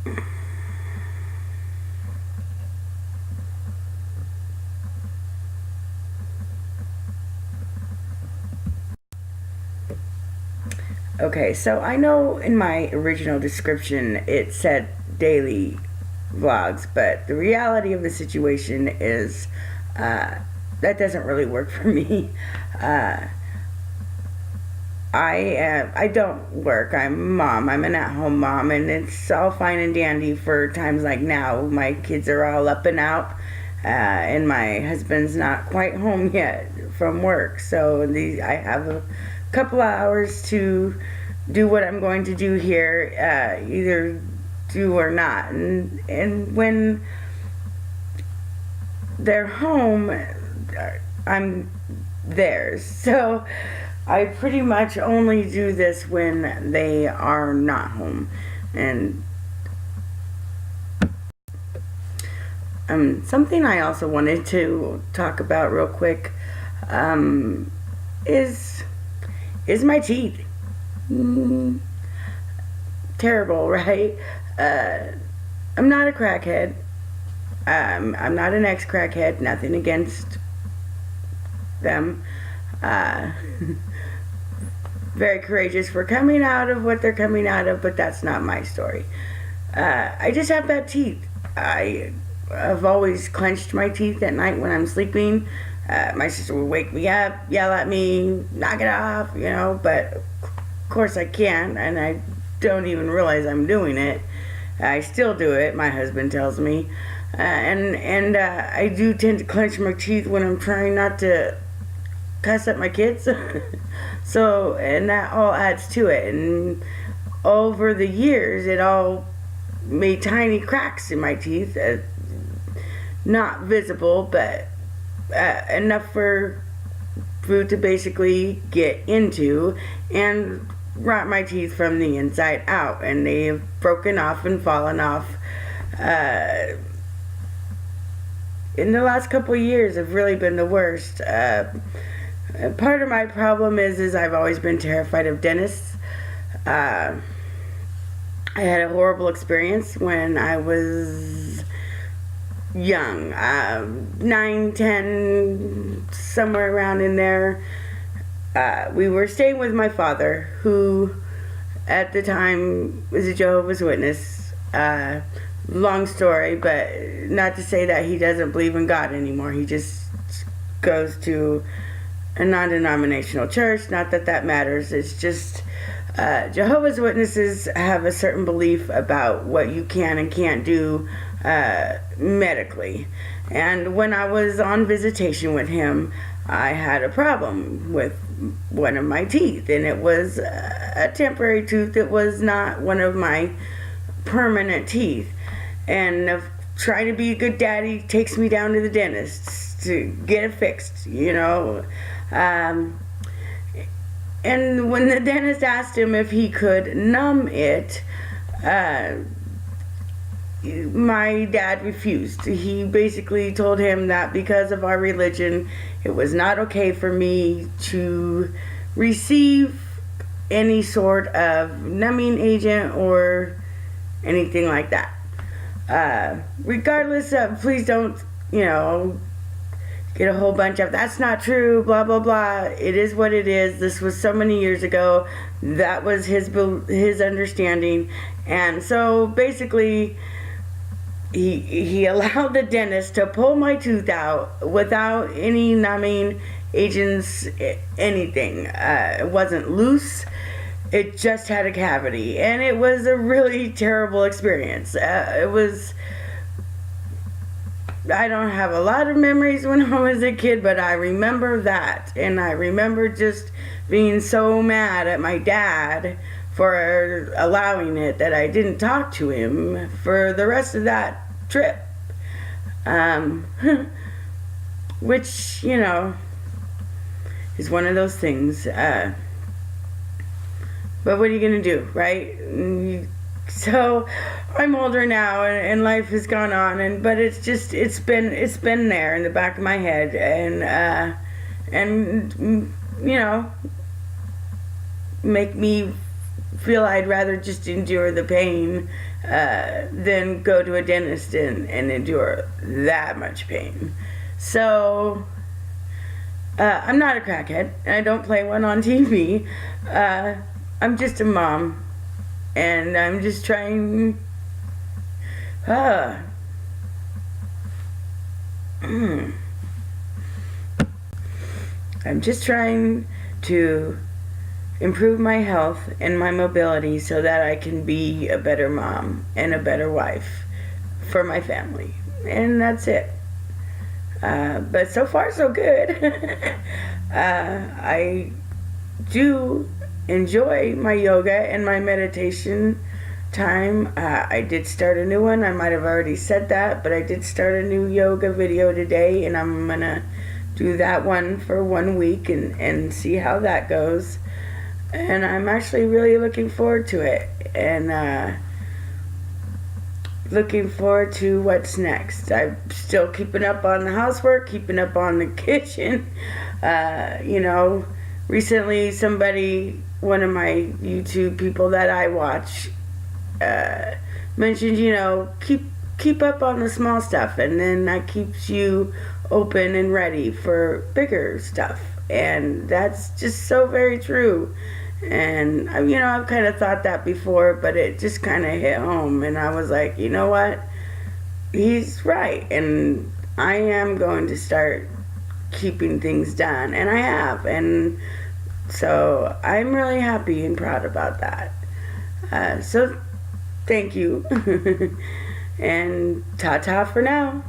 Okay, so I know in my original description it said daily vlogs, but the reality of the situation is uh, that doesn't really work for me. Uh, I don't work. I'm a mom. I'm an at-home mom, and it's all fine and dandy for times like now. My kids are all up and out, and my husband's not quite home yet from work. So I have a couple of hours to do what I'm going to do here, either do or not. And when they're home, I'm theirs. So I pretty much only do this when they are not home. And something I also wanted to talk about real quick um, is my teeth. Mm, terrible, right? Uh, I'm not a crackhead. I'm not an ex-crackhead. Nothing against them. Uh, very courageous for coming out of what they're coming out of, but that's not my story. I just have bad teeth. I've always clenched my teeth at night when I'm sleeping. My sister would wake me up, yell at me, knock it off, but of course I can't, and I don't even realize I'm doing it. I still do it, my husband tells me. And I do tend to clench my teeth when I'm trying not to cuss at my kids. So, and that all adds to it. And over the years, it all made tiny cracks in my teeth. Not visible, but enough for food to basically get into and rot my teeth from the inside out. And they have broken off and fallen off. In the last couple of years have really been the worst. Part of my problem is I've always been terrified of dentists. I had a horrible experience when I was young, 9, 10, somewhere around in there. We were staying with my father, who at the time was a Jehovah's Witness. Long story, but not to say that he doesn't believe in God anymore. He just goes to a non-denominational church. Not that that matters. It's just Jehovah's Witnesses have a certain belief about what you can and can't do medically. And when I was on visitation with him, I had a problem with one of my teeth, and it was a temporary tooth. It was not one of my permanent teeth. And trying to be a good daddy takes me down to the dentist to get it fixed, and when the dentist asked him if he could numb it, my dad refused. He basically told him that because of our religion, it was not okay for me to receive any sort of numbing agent or anything like that. Regardless of, please don't, get a whole bunch of, that's not true, blah, blah, blah. It is what it is. This was so many years ago. That was his understanding. And so basically, he allowed the dentist to pull my tooth out without any numbing agents, anything. It wasn't loose. It just had a cavity, and it was a really terrible experience. I don't have a lot of memories when I was a kid, but I remember that, and I remember just being so mad at my dad for allowing it that I didn't talk to him for the rest of that trip. Which, is one of those things. But what are you going to do, right? So I'm older now, and life has gone on, but it's been there in the back of my head, and make me feel I'd rather just endure the pain than go to a dentist and endure that much pain. So I'm not a crackhead, and I don't play one on TV. I'm just a mom, and I'm just trying. I'm just trying to improve my health and my mobility so that I can be a better mom and a better wife for my family. And that's it. But so far, so good. I do enjoy my yoga and my meditation time. I did start a new one. I might have already said that, but I did start a new yoga video today, and I'm going to do that one for 1 week and see how that goes. And I'm actually really looking forward to it, and looking forward to what's next. I'm still keeping up on the housework, keeping up on the kitchen. Recently one of my YouTube people that I watch, mentioned, keep up on the small stuff, and then that keeps you open and ready for bigger stuff. And that's just so very true. And I've kind of thought that before, but it just kind of hit home, and I was like, you know what, he's right, and I am going to start keeping things done, and I have, and so I'm really happy and proud about that. So thank you. And ta-ta for now.